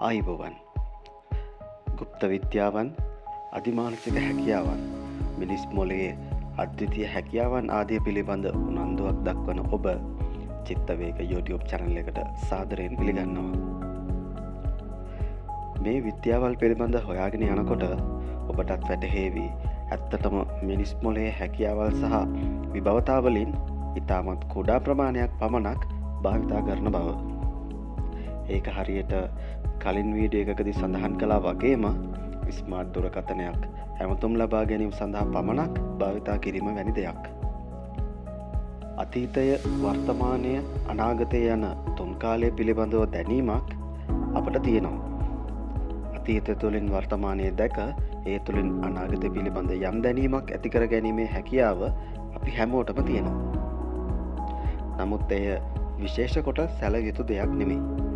ආයුබෝවන්. ගුප්ත විද්‍යාවන්, අධිමානසික හැකියාවන්, මිනිස් මොළයේ අද්විතීය හැකියාවන් ආදිය පිළිබඳ උනන්දුවක් දක්වන ඔබ චිත්තවේග YouTube channel එකට සාදරයෙන් පිළිගන්නවා. මේ විද්‍යාවල් පිළිබඳ හොයාගෙන යනකොට ඔබටත් වැටහෙවි ඇත්තටම මිනිස් මොළයේ හැකියාවල් සහ විභවතා වලින් ඉතාමත් කුඩා ප්‍රමාණයක් පමණක් භාවිතා කරන බව. ඒක හරියට කලින් වීඩියෝ එකකදී සඳහන් කළා වගේම ස්මාර්ට් දුරකථනයක් හැමතුම් ලබා ගැනීම සඳහා පමණක් භාවිතා කිරීම වැනි දෙයක්. අතීතය, වර්තමානය, අනාගතය යන තුන් කාලය පිළිබඳව දැනීමක් අපට තියෙනවා. අතීතය තුළින් වර්තමානය දැක ඒ තුළින් අනාගතය පිළිබඳ යම් දැනීමක් ඇති කර ගැනීමේ හැකියාව අපි හැමෝටම තියෙනවා. නමුත් එය විශේෂ කොට සැල යුතු දෙයක් නෙමෙයි.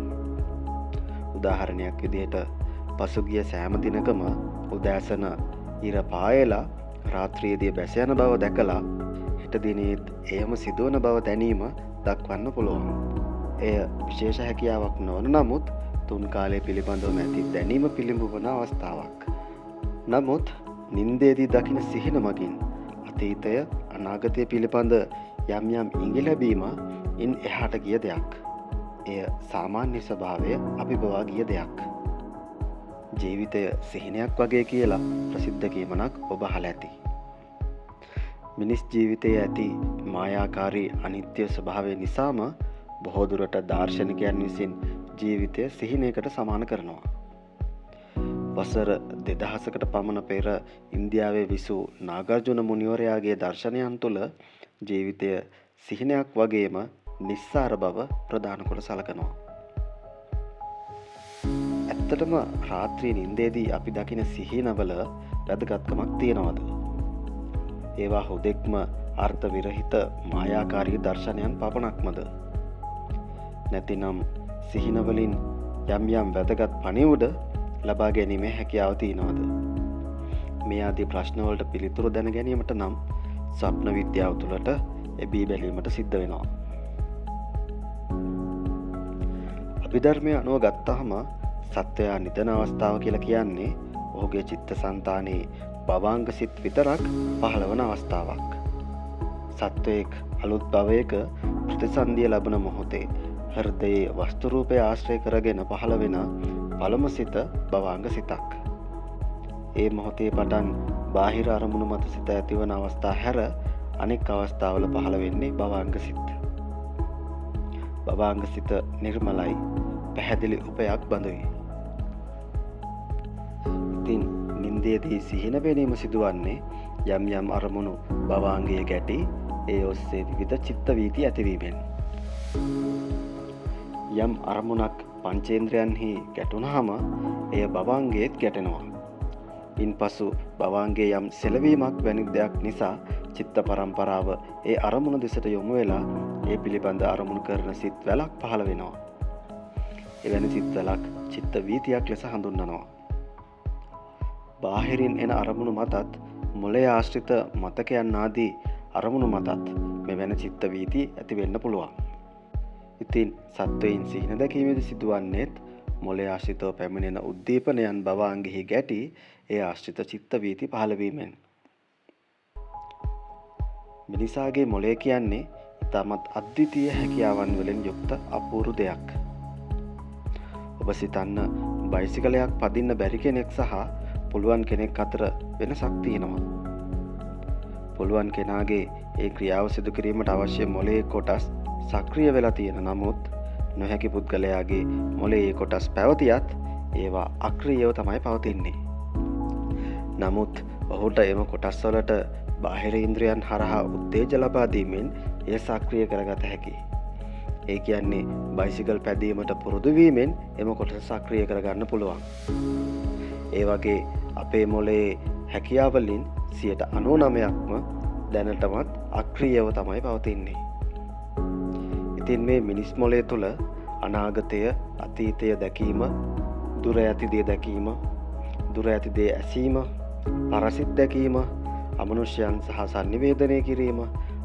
උදාහරණයක් විදිහට පසුගිය සෑම දිනකම උදෑසන ඉර පායලා රාත්‍රියේදී බැස යන බව දැකලා හෙට දිනේත් එයම සිදුවන බව දැනීම දක්වන්න පුළුවන්. එය විශේෂ හැකියාවක් නොවන නමුත් තුන් කාලය පිළිබඳව ඇති දැනීම පිළිඹවන අවස්ථාවක්. නමුත් නින්දේදී දකින සිහින මගින් අතීතය, අනාගතය පිළිබඳ යම් යම් ඉඟි ලැබීම ඉන් එහාට ගිය දෙයක්. එය සාමාන්‍ය ස්වභාවය අභිබවා ගිය දෙයක්. ජීවිතය සිහිනයක් වගේ කියලා ප්‍රසිද්ධ කීමනක් ඔබ අහලා ඇති. මිනිස් ජීවිතයේ ඇති මායාකාරී අනිත්‍ය ස්වභාවය නිසාම බොහෝ දුරට දාර්ශනිකයන් විසින් ජීවිතය සිහිනයකට සමාන කරනවා. වසර 2000කට පමණ පෙර ඉන්දියාවේ විසූ නාගාර්ජුන මුනිවරයාගේ දර්ශනයන් තුළ ජීවිතය සිහිනයක් වගේම නිස්සාර බව ප්‍රධාන කොට සලකනවා. ඇත්තටම රාත්‍රී නින්දේදී අපි දකින සිහිනවල වැදගත්කමක් තියෙනවද? ඒවා හුදෙක්ම අර්ථ විරහිත මායාකාරී දර්ශනයන් පමණක්මද? නැතිනම් සිහිනවලින් යම් යම් වැදගත් පණිවුඩ ලබා ගැනීමේ හැකියාව තියෙනවද? මේ ආදී ප්‍රශ්නවලට පිළිතුරු දැන ගැනීමට නම් ස්වප්න විද්‍යාව තුළට එබී බැලීමට සිද්ධ වෙනවා. අභිධර්මය අනුව ගත්තාම සත්වයා නිදන අවස්ථාව කියලා කියන්නේ ඔහුගේ චිත්තසංතානයේ භවාංග සිත් විතරක් පහළවන අවස්ථාවක්. සත්වයෙක් අලුත් භවයක ප්‍රතිසන්දිය ලබන මොහොතේ හෘදයේ වස්තු රූපය ආශ්‍රය කරගෙන පහළ වෙන පළමු සිත භවාංග සිතක්. ඒ මොහොතේ පටන් බාහිර අරමුණු මත සිත ඇතිවන අවස්ථා හැර අනෙක් අවස්ථාවල පහළ වෙන්නේ භවාංග සිත්. භවාංග සිත නිර්මලයි, පැහැදිලි උපයක් බඳුයි. ඉතින් නින්දේදී සිහින පෙනීම සිදුවන්නේ යම් යම් අරමුණු භවාංගයේ ගැටි ඒ ඔස්සේ විවිධ චිත්ත වීති ඇතිවීමෙන්. යම් අරමුණක් පංචේන්ද්‍රයන්හි ගැටුණාම එය භවාංගයේත් ගැටෙනවා. ඉන්පසු භවාංගයේ යම් සෙලවීමක් වැනි දෙයක් නිසා චිත්ත පරම්පරාව ඒ අරමුණ දෙසට යොමු වෙලා ඒ පිළිබඳ අරමුණු කරන සිත් වැලක් පහළ වෙනවා. එවැනි සිත් වැලක් චිත්ත වීතියක් ලෙස හඳුන්වනවා. බාහිරින් එන අරමුණු මතත් මොළයේ ආශ්‍රිත මතකයන් ආදී අරමුණු මතත් මෙවැනි චිත්ත වීති ඇති වෙන්න පුළුවන්. ඉතින් සත්වයින් සිහින දැකීමේදී සිදුවන්නේත් මොළයේ ආශ්‍රිතව පැමිණෙන උද්දීපනයන් භවාංගෙහි ගැටි ඒ ආශ්‍රිත චිත්ත වීති පහළ වීමෙන්. මිනිසාගේ මොළය කියන්නේ ඉතාමත් අද්විතීය හැකියාවන් වලින් යුක්ත අපූර්ව දෙයක්. ඔබ සිතන්න බයිසිකලයක් පදින්න බැරි කෙනෙක් සහ පුළුවන් කෙනෙක් අතර වෙනසක් තියෙනවා. පුළුවන් කෙනාගේ ඒ ක්‍රියාව සිදු කිරීමට අවශ්‍ය මොළයේ කොටස් සක්‍රිය වෙලා තියෙන නමුත් නොහැකි පුද්ගලයාගේ මොළයේ කොටස් පැවතියත් ඒවා අක්‍රියව තමයි පවතින්නේ. නමුත් ඔහුට එම කොටස් වලට බාහිර ඉන්ද්‍රියන් හරහා උත්තේජ ලබා දීමෙන් එය සක්‍රිය කරගත හැකියි. ඒ කියන්නේ බයිසිකල් පැදීමට පුරුදු වීමෙන් එම කොටස සක්‍රිය කරගන්න පුළුවන්. ඒ වගේ අපේ මොළයේ හැකියාවලින් 99%ක්ම දැනටමත් අක්‍රියව තමයි පවතින්නේ. ඉතින් මේ මිනිස් මොළය තුළ අනාගතය, අතීතය දැකීම, දුර ඇති දේ දැකීම, දුර ඇති දේ ඇසීම, පරසිත දැකීම, අමනුෂ්‍යයන් සහ sannivedanaya කිරීම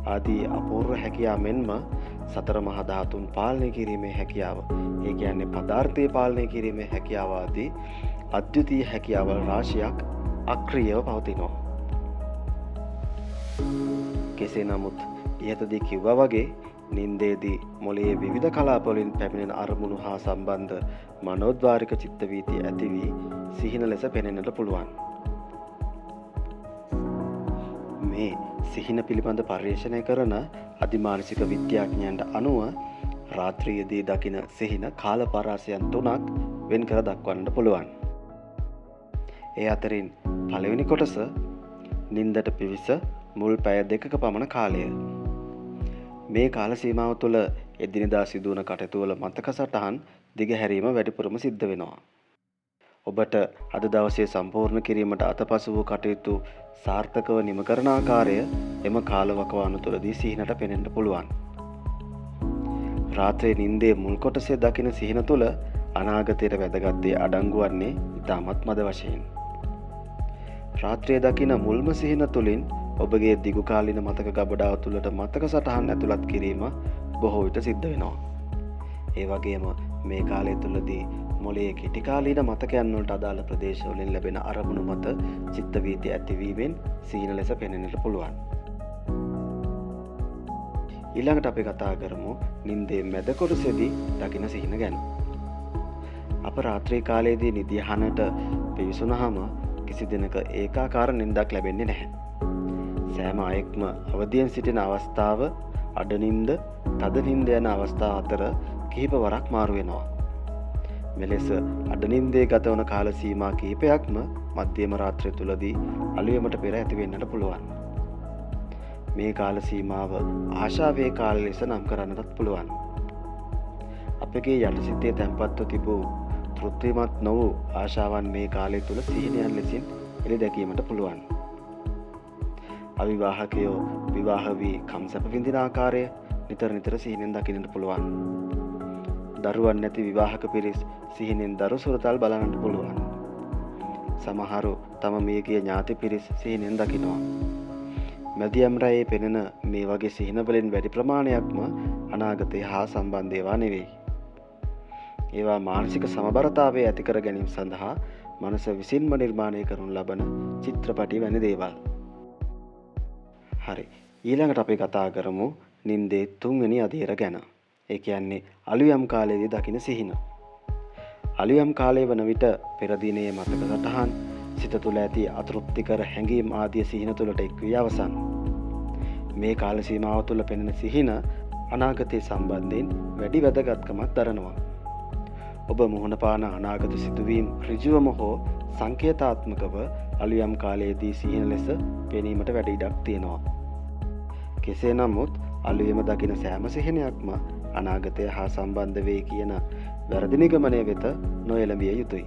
ආදී අපූර්ව හැකියා මෙන්ම සතර මහා ධාතුන් පාලනය කිරීමේ හැකියාව, ඒ කියන්නේ පදාර්ථය පාලනය කිරීමේ හැකියාව ආදී අද්විතීය හැකියාවල් රාශියක් අක්‍රීයව පවතිනවා. කෙසේ නමුත් ඉහතදී කිව්වා වගේ නින්දේදී මොළයේ විවිධ කලාප වලින් පැමිණෙන අරමුණු හා සම්බන්ධ මනෝද්වාරික චිත්ත වීතිය ඇති වී සිහින ලෙස පෙනෙන්නට පුළුවන්. මේ සිහින පිළිබඳ පර්යේෂණය කරන අධිමානසික විද්‍යාඥයන්ට අනුව රාත්‍රියේදී දකින සිහින කාල පරාසයන් 3ක් වෙන් කර දක්වන්නට පුළුවන්. ඒ අතරින් පළවෙනි කොටස නින්දට පිවිස මුල් පැය 2ක පමණ කාලය. මේ කාල සීමාව තුළ එදිනෙදා සිදුවන කටයුතු වල මතක සටහන් දිගහැරීම වැඩිපුරම සිද්ධ වෙනවා. ඔබට අද දවසේ සම්පූර්ණ කිරීමට අතපසු වූ කටයුතු සාර්ථකව නිම කරන ආකාරය එම කාලවකවානු තුළදී සිහිනට පෙනෙන්න පුළුවන්. රාත්‍රියේ නිින්දේ මුල් කොටසේ දකින සිහින තුළ අනාගතයට වැදගත් දේ අඩංගු වන්නේ ඉතාමත් මද වශයෙන්. රාත්‍රියේ දකින මුල්ම සිහින තුළින් ඔබගේ දිගු කාලීන මතක ගබඩාව තුළට මතක සටහන් ඇතුළත් කිරීම බොහෝ විට සිද්ධ වෙනවා. ඒ වගේම මේ කාලය තුළදී මොළයේ කෙටි කාලීන මතකයන් වලට අදාළ ප්‍රදේශ වලින් ලැබෙන අරමුණු මත චිත්ත වීතිය ඇතිවීමෙන් සිහින ලෙස පෙනෙන්නට පුළුවන්. ඊළඟට අපි කතා කරමු නිින්දේ මැද කොටසේදී දකින සිහින ගැන. අප රාත්‍රී කාලයේදී නිදිහනට පිවිසුනහම කිසි දිනක ඒකාකාර නිින්දක් ලැබෙන්නේ නැහැ. සෑම අයෙක්ම අවදියෙන් සිටින අවස්ථාව අඩ නිින්ද, තද නිින්ද යන අවස්ථා අතර කිහිප වරක් මාරු වෙනවා. මෙලෙස අඩ නිින්දේ ගත වන කාල සීමා කිහිපයක්ම මධ්‍යම රාත්‍රිය තුලදී අලුයමට පෙර ඇති වෙන්නට පුළුවන්. මේ කාල සීමාව ආශාවේ කාලය ලෙස නම් කරන්නටත් පුළුවන්. අපගේ යටිසිතේ තැන්පත්ව තිබූ තෘප්තිමත් නො වූ ආශාවන් මේ කාලය තුල සිහිනයන් ලෙසින් එළි දැකීමට පුළුවන්. අවිවාහකයෝ විවාහ වී කම්සප විඳින ආකාරය නිතර නිතර සිහිනෙන් දකින්නට පුළුවන්. දරුවන් නැති විවාහක පිරිස් සිහිනෙන් දරු සුරතල් බලන්නට පුළුවන්. සමහරු තම මියගිය ඥාති පිරිස් සිහිනෙන් දකිනවා. මැදියම් රැයේ පෙනෙන මේ වගේ සිහින වලින් වැඩි ප්‍රමාණයක්ම අනාගතය හා සම්බන්ධ ඒවා නෙවෙයි. ඒවා මානසික සමබරතාවය ඇති කර ගැනීම සඳහා මනස විසින්ම නිර්මාණය කරනු ලබන චිත්‍රපටි වැනි දේවල්. හරි. ඊළඟට අපි කතා කරමු නින්දේ 3 වෙනි අදියර ගැන. ඒ කියන්නේ අලුයම් කාලයේදී දකින සිහින. අලුයම් කාලය වන විට පෙර දිනයේ මතක සටහන්, සිත තුළ ඇති අතෘප්තිකර හැඟීම් ආදී සිහින තුළට එක් වී අවසන්. මේ කාල සීමාව තුළ පෙනෙන සිහින අනාගතයේ සම්බන්ධයෙන් වැඩි වැදගත්කමක් දරනවා. ඔබ මුහුණ පාන අනාගත සිදුවීම් ඍජුවම හෝ සංකේතාත්මකව අලුයම් කාලයේදී සිහින ලෙස පෙනීමට වැඩි ඉඩක් තියෙනවා. කෙසේ නමුත් අලුයම දකින සෑම සිහිනයක්ම අනාගතය හා සම්බන්ධ වේ කියන වැරදි නිගමනය වෙත නොයැලඹිය යුතුයි.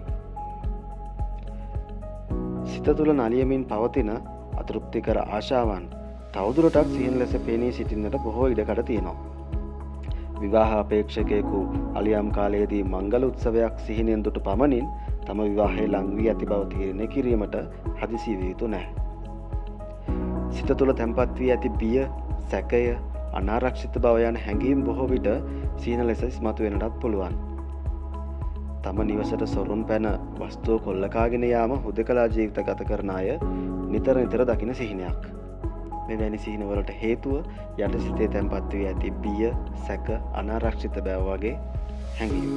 සිත තුළ නලියමින් පවතින අතෘප්තිකර ආශාවන් තවදුරටත් සිහින ලෙස පෙනී සිටින්නට බොහෝ ඉඩකඩ තියෙනවා. විවාහ අපේක්ෂකයෙකු අලුයම් කාලයේදී මංගල උත්සවයක් සිහිනෙන් දුටු පමණින් තම විවාහය ලං වී ඇති බව තීරණය කිරීමට හදිසි විය යුතු නැහැ. සිත තුළ තැන්පත් වී ඇති බිය, සැකය, අනාරක්ෂිත බව යන හැඟීම් බොහෝ විට සිහින ලෙස ඉස්මතු වෙන්නටත් පුළුවන්. තම නිවසට සොරුන් පැන වස්තුව කොල්ල කාගෙන යාම හුදකලා ජීවිත ගත කරන අය නිතර නිතර දකින සිහිනයක්. මෙවැනි සිහින වලට හේතුව යටිසිතේ තැන්පත් වී ඇති බිය, සැක, අනාරක්ෂිත බව වගේ හැඟීම්.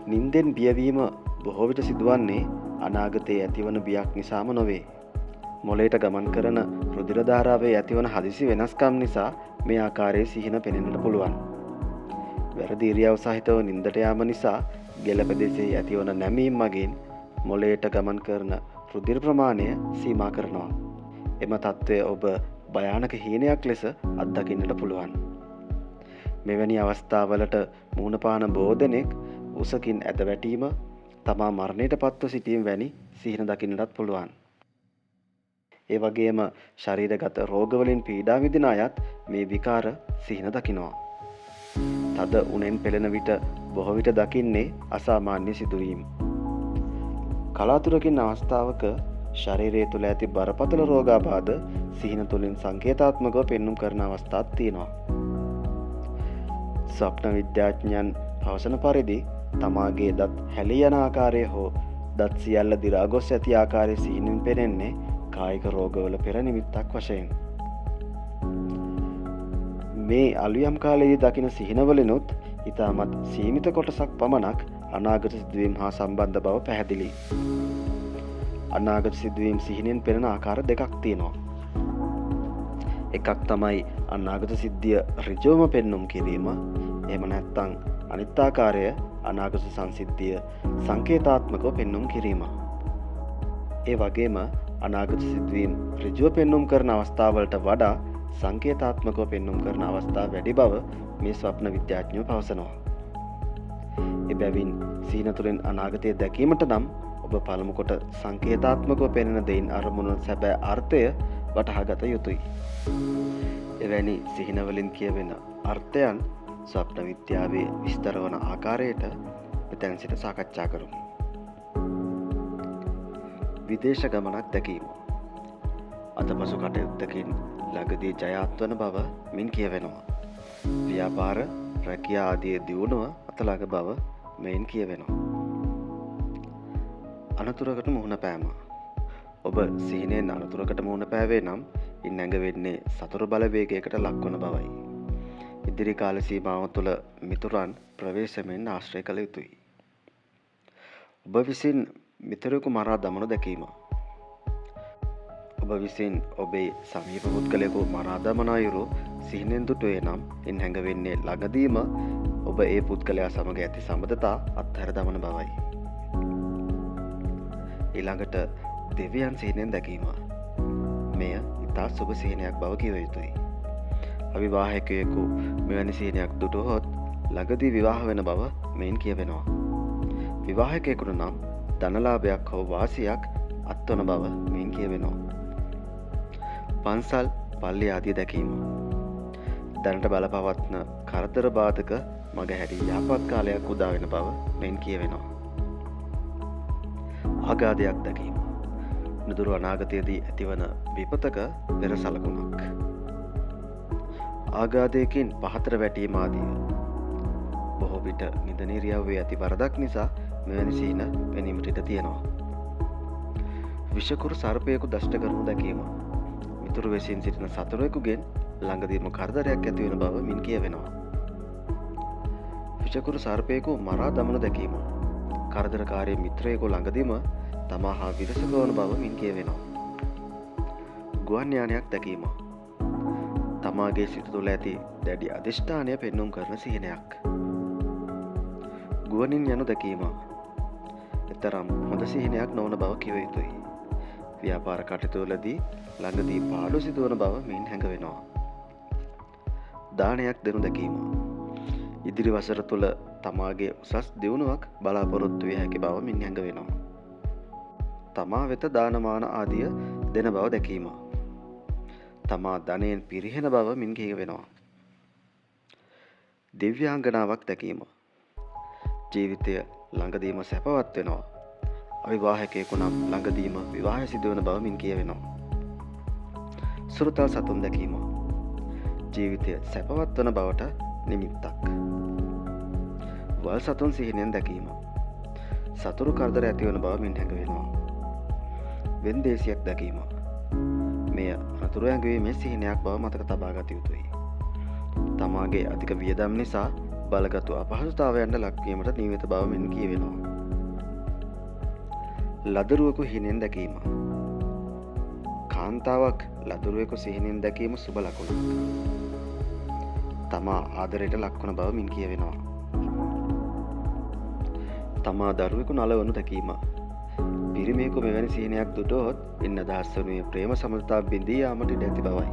නින්දෙන් බියවීම බොහෝ විට සිදුවන්නේ අනාගතයේ ඇතිවන බියක් නිසාම නොවේ. මොළයට ගමන් කරන රුධිර ධාරාවේ ඇතිවන හදිසි වෙනස්කම් නිසා මේ ආකාරයේ සිහින පෙනෙන්නට පුළුවන්. වැරදි ඉරියව් සහිතව නින්දට යාම නිසා ගෙල ප්‍රදේශයේ ඇතිවන නැමීම් මගින් මොළයට ගමන් කරන රුධිර ප්‍රමාණය සීමා කරනවා. එම තත්ත්වය ඔබ භයානක හීනයක් ලෙස අත්දකින්නට පුළුවන්. මෙවැනි අවස්ථාවලට මුහුණ පාන බොහෝ දෙනෙක් උසකින් ඇද වැටීම, තමා මරණයට පත්ව සිටීම වැනි සිහින දකින්නටත් පුළුවන්. ඒ වගේම ශරීරගත රෝගවලින් පීඩා විඳින අයත් මේ විකාර සිහින දකිනවා. තද උණෙන් පෙළෙන විට බොහෝ විට දකින්නේ අසාමාන්‍ය සිදුවීම්. කලාතුරකින් අවස්ථාවක ශරීරය තුළ ඇති බරපතල රෝගාබාධ සිහින තුළින් සංකේතාත්මකව පෙන්눔 කරන අවස්ථාත් තියෙනවා. ස්වප්න විද්‍යාඥයන් පවසන පරිදි තමාගේ දත් හැලී යන ආකාරය හෝ දත් සියල්ල දිරා ගොස් ඇති ආකාරය සිහිනෙන් පෙනෙන්නේ කායික රෝගවල පෙර නිමිත්තක් වශයෙන්. මේ අලුයම් කාලයේදී දකින සිහිනවලිනුත් ඉතාමත් සීමිත කොටසක් පමණක් අනාගත සිදුවීම් හා සම්බන්ධ බව පැහැදිලි. අනාගත සිදුවීම් සිහිනෙන් පෙනෙන ආකාර දෙකක් තියෙනවා. එකක් තමයි අනාගත සිද්ධිය ඍජුවම පෙන්눔 කිරීම. එහෙම නැත්නම් අනිත් ආකාරය අනාගත සංසිද්ධිය සංකේතාත්මකව පෙන්눔 කිරීම. ඒ වගේම අනාගත සිදුවීම් ඍජුව පෙන්눔 කරන අවස්ථාවලට වඩා සංකේතාත්මකව පෙන්눔 කරන අවස්ථා වැඩි බව මේ ස්වප්න විද්‍යාඥයෝ පවසනවා. එබැවින් සිහින තුළින් අනාගතය දැකීමට නම් ඔබ පළමු කොට සංකේතාත්මකව පෙනෙන දෙයින් අරමුණු සැබෑ අර්ථය වටහා ගත යුතුයි. එවැනි සිහිනවලින් කියවෙන අර්ථයන් ස්වප්න විද්‍යාවේ විස්තර වන ආකාරයට මෙතැන් සිට සාකච්ඡා කරමු. විදේශ ගමනක් දැකීම. අතපසු කටයුත්තකින් ළඟදී ජයාත් වන බව මින් කියවෙනවා. ව්‍යාපාර, රැකියා ආදී දියුණුව අතලඟ බව මෙයින් කියවෙනවා. අනතුරකට මුහුණ පෑම. ඔබ සිහිනෙන් අනතුරකට මුහුණ පෑවේ නම් ඉන් ඇඟවෙන්නේ සතුරු බලවේගයකට ලක්වන බවයි. ඉදිරි කාල සීමාව තුළ මිතුරන් ප්‍රවේශමෙන් ආශ්‍රය කළ යුතුයි. ඔබ විසින් මිතුරෙකු මරා දමනු දැකීම. ඔබ විසින් ඔබේ සමීප පුද්ගලයෙකු මරා දමන අයුරු සිහිනෙන් දුටුවේ නම් ඉන් හැඟවෙන්නේ ළඟදීම ඔබ ඒ පුද්ගලයා සමග ඇති සම්බන්ධතා අත්හැර දමන බවයි. ඊළඟට දෙවියන් සිහිනෙන් දැකීම. මෙය ඉතා සුබ සිහිනයක් බව කිව යුතුයි. අවිවාහකයෙකු මෙවැනි සිහිනයක් දුටුවහොත් ළඟදී විවාහ වෙන බව මෙයින් කියවෙනවා. විවාහකයෙකුට නම් ධනලාභයක් හෝ වාසියක් අත්වන බව මෙයින් කියවෙනවා. පන්සල්, පල්ලි ආදී දැකීම. දැනට බලපවත්න කරදර බාධක මග හැරී යහපත් කාලයක් උදා වෙන බව මෙයින් කියවෙනවා. ආඝාතයක් දැකීම. නුදුරු අනාගතයේදී ඇතිවන විපතක පෙර සලකුණක්. ආඝාතයකින් පහතට වැටීම ආදී. බොහෝ විට නිදන ඉරියව්වේ ඇති වරදක් නිසා මෙවැනි සිහින පෙනීමට ඉඩ තියෙනවා. විෂකුරු සර්පයෙකු දෂ්ට කරනු දැකීම. මිතුරු වෙසින් සිටින සතුරෙකුගෙන් ළඟදීම කරදරයක් ඇති වෙන බව මින් කියවෙනවා. විෂකුරු සර්පයෙකු මරා දමනු දැකීම. කරදරකාරී මිත්‍රයෙකු ළඟදීම තමා හා විරසක වන බව මින් කියවෙනවා. ගුවන් යානයක් දැකීම. තමාගේ සිත තුළ ඇති දැඩි අධිෂ්ඨානය පෙන්눔 කරන සිහිනයක්. ගුවනින් යනු දැකීම. එතරම් හොඳ සිහිනයක් නොවන බව කිව යුතුයි. ව්‍යාපාර කටයුතුවලදී ළඟදී පාඩු සිදුවන බව මින් හැඟවෙනවා. දානයක් දෙනු දැකීම. ඉදිරි වසර තුළ තමාගේ උසස් දියුණුවක් බලාපොරොත්තු විය හැකි බව මින් හැඟවෙනවා. තමා වෙත දානමාන ආදිය දෙන බව දැකීම. තමා ධනයෙන් පිරිහෙන බව මින් කියවෙනවා. දිව්‍යාංගනාවක් දැකීම. ජීවිතය ළඟදීම සැපවත් වෙනවා. අවිවාහකයෙකු නම් ළඟදීම විවාහය සිදුවන බව මින් කියවෙනවා. සුරතල් සතුන් දැකීම. ජීවිතය සැපවත් වන බවට නිමිත්තක්. වල් සතුන් සිහිනෙන් දැකීම. සතුරු කරදර ඇතිවන බව මින් හැඟවෙනවා. වෙන්දේසියක් දැකීම. මෙය අනතුරු ඇඟවීමේ සිහිනයක් බව මතක තබා ගත යුතුයි. තමාගේ අධික වියදම් නිසා බලගතු අපහසුතාවයන්ට ලක්වීමට නියමිත බව මෙන් කියවෙනවා. ලදරුවෙකු හිණෙන් දැකීම. කාන්තාවක් ලදරුවෙකු සිහිනෙන් දැකීම සුබ ලකුණක්. තමා ආදරයට ලක්වන බව මින් කියවෙනවා. තමා දරුවෙකු නලවනු දැකීම. පිරිමියෙකු මෙවැනි සිහිනයක් දුටුවහොත් ඉන් අදහස් වනුයේ ප්‍රේම සම්බන්ධතා බිඳී යාමට ඉඩ ඇති බවයි.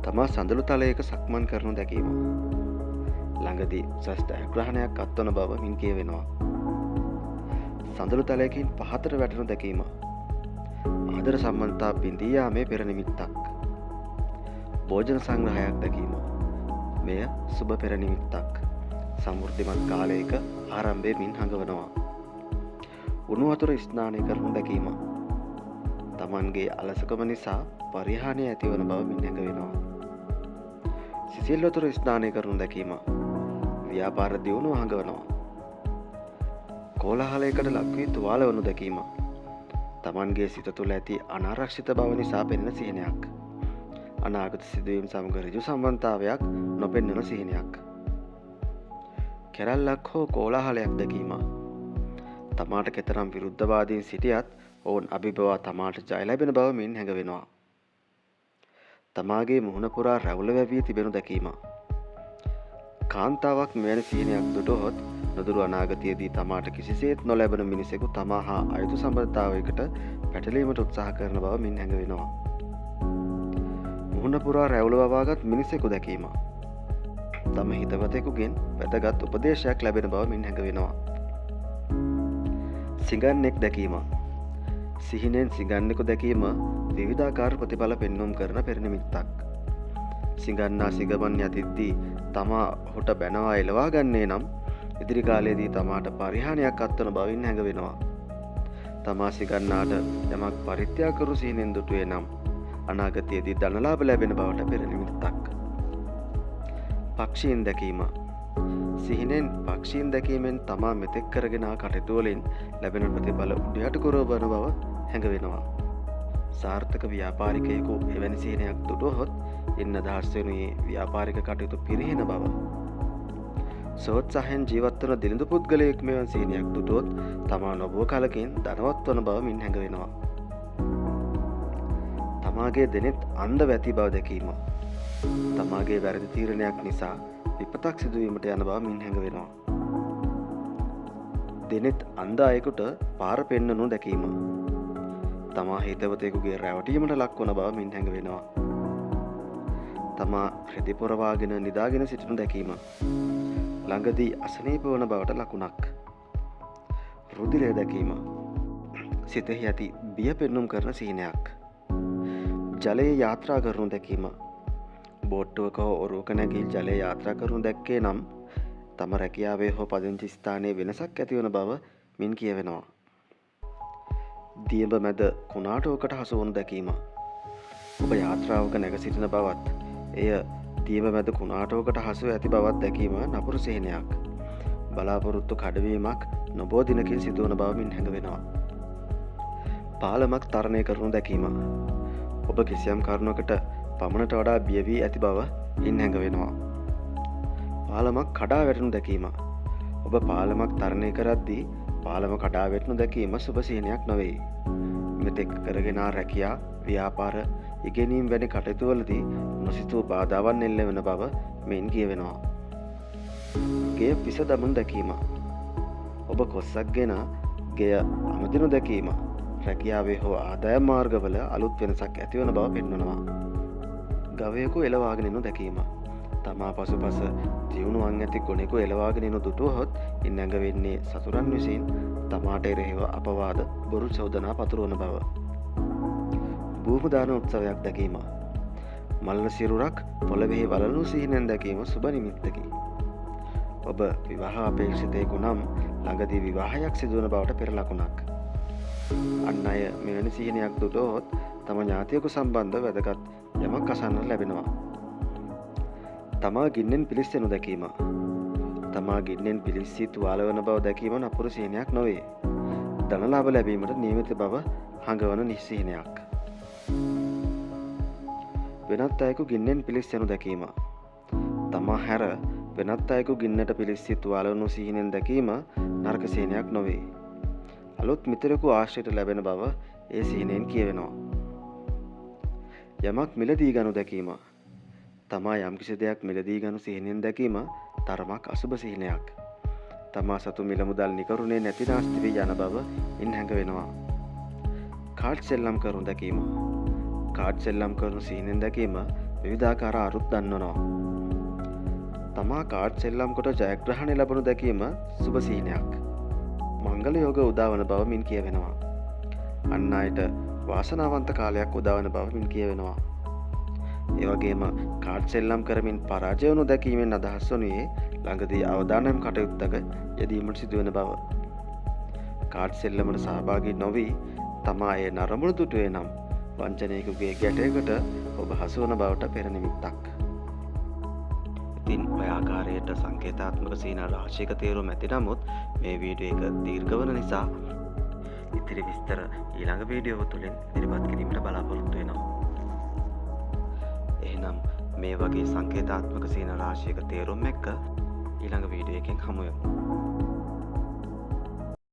තමා සඳළු තලයක සක්මන් කරනු දැකීම. ළඟදී උසස් ජයග්‍රහණයක් අත්වන බව මින් කියවෙනවා. සඳළු තලයකින් පහතට වැටෙනු දැකීම. ආදර සම්බන්ධතා බිඳී යාමේ පෙර නිමිත්තක්. භෝජන සංග්‍රහයක් දැකීම. මෙය සුබ පෙර නිමිත්තක්. සමෘද්ධිමත් කාලයක ආරම්භයේ මින් හඟවනවා. උණු වතුර ස්නානය කරනු දැකීම. තමන්ගේ අලසකම නිසා පරිහානිය ඇතිවන බව මින් හැඟවෙනවා. සිසිල් වතුර ස්නානය කරනු දැකීම ව්‍යාපාර දියුණුව හඟවනවා. කෝලාහලයකට ලක්වී තුවාල වනු දැකීම තමන්ගේ සිත තුළ ඇති අනාරක්ෂිත බව නිසා පෙනෙන සිහිනයක්. අනාගත සිදුවීම් සමග ඍජු සම්බන්ධතාවයක් නොපෙන්වන සිහිනයක්. කැරැල්ලක් හෝ කෝලාහලයක් දැකීම තමාට කෙතරම් විරුද්ධවාදීන් සිටියත් ඔවුන් අභිබවා තමාට ජය ලැබෙන බව මින් හැඟවෙනවා. තමාගේ මුහුණ පුරා රැවුල වැවී තිබෙනු දැකීම. කාන්තාවක් මෙවැනි සිහිනයක් දුටුවහොත් නොදුරු අනාගතයේදී තමාට කිසිසේත් නොලැබෙන මිනිසෙකු තමා හා අයුතු සම්බන්ධතාවයකට පැටලීමට උත්සාහ කරන බව මින් හැඟවෙනවා. මුහුණ පුරා රැවුල වවාගත් මිනිසෙකු දැකීම තම හිතවතෙකුගෙන් වැදගත් උපදේශයක් ලැබෙන බව මින් හැඟවෙනවා. සිඟන්නෙක් දැකීම සිහිනෙන් සිඟන්නෙකු දැකීම විවිධාකාර ප්‍රතිඵල පෙන්නුම් කරන පෙරනිමිත්තක්. සිඟන්නා සිඟමන් යතිද්දී තමා ඔහුට බැනවා එලවා ගන්නේ නම් ඉදිරි කාලයේදී තමාට පරිහානියක් අත්වන බවින් හැඟවෙනවා. තමා සිඟන්නාට යමක් පරිත්‍යාග කරු සිහිනෙන් දුටුවේ නම් අනාගතයේදී ධනලාභ ලැබෙන බවට පෙරනිමිත්තක්. පක්ෂීන් දැකීම සිහිනෙන් පක්ෂීන් දැකීමෙන් තමා මෙතෙක් කරගෙන කටයුතු වලින් ලැබෙන ප්‍රතිඵල උඩයට කරව බන බව හැඟවෙනවා. සාර්ථක ව්‍යාපාරිකයෙකු එවැනි සිහිනයක් දුටුවහොත් ඉන්න අදහස් වෙනුයේ ව්‍යාපාරික කටයුතු පිරිහෙන බව. සෝත්සාහයෙන් ජීවත් වන දිළිඳු පුද්ගලයෙක් මෙවැනි සිහිනයක් දුටුවොත් තමා නොබෝ කලකින් ධනවත් වන බව මින් හැඟවෙනවා. තමාගේ දෙනෙත් අන්ධ වැති බව දැකීම තමාගේ වැරදි තීරණයක් නිසා විපතක් සිදුවීමට යන බව මින් හැඟවෙනවා. දෙනෙත් අන්ධ අයෙකුට පාර පෙන්වනු දැකීම තමා හිතවතෙකුගේ රැවටීමට ලක්වන බව මින් හැඟවෙනවා. තමා රෙදි පොරවාගෙන නිදාගෙන සිටිනු දැකීම ළඟදී අසනීප වන බවට ලකුණක්. රුධිරය දැකීම සිතෙහි ඇති බිය පෙන්නුම් කරන සිහිනයක්. ජලයේ යාත්‍රා කරනු දැකීම බෝට්ටුවක හෝ ඔරුවක නැගී ජලයේ යාත්‍රා කරනු දැක්කේ නම් තම රැකියාවේ හෝ පදිංචි ස්ථානයේ වෙනසක් ඇතිවන බව මින් කියවෙනවා. දියඹ මැද කුණාටුවකට හසු වනු දැකීම ඔබ යාත්‍රාවක නැග සිටින බවත් එය දියඹ මැද කුණාටුවකට හසු ඇති බවත් දැකීම නපුරු සිහිනයක්. බලාපොරොත්තු කඩවීමක් නොබෝ දිනකින් සිදුවන බව මින් හැඟවෙනවා. පාලමක් තරණය කරනු දැකීම ඔබ කිසියම් කරුණකට පමණට වඩා බිය වී ඇති බව මින් හැඟවෙනවා. පාලමක් කඩා වැටෙනු දැකීම ඔබ පාලමක් තරණය කරද්දී පාලම කඩා වැටෙනු දැකීම සුබ සිහිනයක් නොවේ. මෙතෙක් කරගෙන රැකියා ව්‍යාපාර ඉගෙනීම් වැනි කටයුතුවලදී නොසිතූ බාධාවන් එල්ල වෙන බව මෙයින් කියවෙනවා. ගෙය පිස දමනු දැකීම ඔබ කොස්සක් ගෙන ගෙය අමදිනු දැකීම රැකියාවේ හෝ ආදායම් මාර්ගවල අලුත් වෙනසක් ඇතිවන බව පෙන්වනවා. ගවයෙකු එලවාගෙන එනු දැකීම තමා පසුපස දියුණුවන් ඇති ගොනෙකු එලවාගෙන එනු දුටුවහොත් ඉන් ඇඟවෙන්නේ සතුරන් විසින් තමාට එරෙහිව අපවාද බොරු චෝදනා පතුරවන බව. භූමදාන උත්සවයක් දැකීම මල්න සිරුරක් පොළොවෙහි වලලු සිහිනෙන් දැකීම සුබ නිමිත්තකි. ඔබ විවාහ අපේක්ෂිතයෙකු නම් ළඟදී විවාහයක් සිදුවන බවට පෙර ලකුණක්. අන් අය මෙවැනි සිහිනයක් දුටුවහොත් තම ඥාතියෙකු සම්බන්ධ වැදගත් යමක් අසන්නට ලැබෙනවා. තමා ගින්නෙන් පිලිස්සෙනු දැකීම තමා ගින්නෙන් පිලිස්සී තුවාල වන බව දැකීම නපුරු සිහිනයක් නොවේ. ධනලාභ ලැබීමට නියමිත බව හඟවන නිසිහිනයක්. වෙනත් අයෙකු ගින්නෙන් පිලිස්සෙනු දැකීම තමා හැර වෙනත් අයෙකු ගින්නට පිලිස්සී තුවාල වනු සිහිනෙන් දැකීම නරක සිහිනයක් නොවේ. අලුත් මිතුරෙකු ආශ්‍රයට ලැබෙන බව ඒ සිහිනෙන් කියවෙනවා. යමක් මිලදී ගනු දැකීම තමා යම්කිසි දෙයක් මිලදී ගනු සිහිනෙන් දැකීම තරමක් අසුබ සිහිනයක්. තමා සතු මිල මුදල් නිකරුණේ නැති නාස්ති වී යන බව ඉන් හැඟවෙනවා. කාඩ් සෙල්ලම් කරනු දැකීම කාඩ් සෙල්ලම් කරනු සිහිනෙන් දැකීම විවිධාකාර අරුත් දන්වනවා. තමා කාඩ් සෙල්ලම් කොට ජයග්‍රහණය ලැබනු දැකීම සුබ සිහිනයක්. මංගල යෝග උදාවන බව මින් කියවෙනවා. අන් අයට වාසනාවන්ත කාලයක් උදාවන බව මින් කියවෙනවා. ඒවගේම කාඩ් සෙල්ලම් කරමින් පරාජය වනු දැකීමෙන් අදහස් වනුයේ ළඟදී අවදානම් කටයුත්තක යෙදීමට සිදුවන බව. කාඩ් සෙල්ලමට සහභාගී නොවී තමා එය නරඹනු දුටුවේ නම් වංචනයෙකුගේ ගැටයකට ඔබ හසුවන බවට පෙර නිමිත්තක්. ඉතින් ඔය ආකාරයට සංකේතාත්මක සීන රාශියක තේරුම් ඇති නමුත් මේ වීඩියෝ එක දීර්ඝ වන නිසා ඉතිරි විස්තර ඊළඟ වීඩියෝ තුලින් ඉදිරිපත් කිරීමට බලාපොරොත්තු වෙනවා. එහෙනම් මේ වගේ සංකේතාත්මක සීන රාශියක තේරුම් එක්ක ඊළඟ වීඩියෝ එකෙන් හමු වෙමු.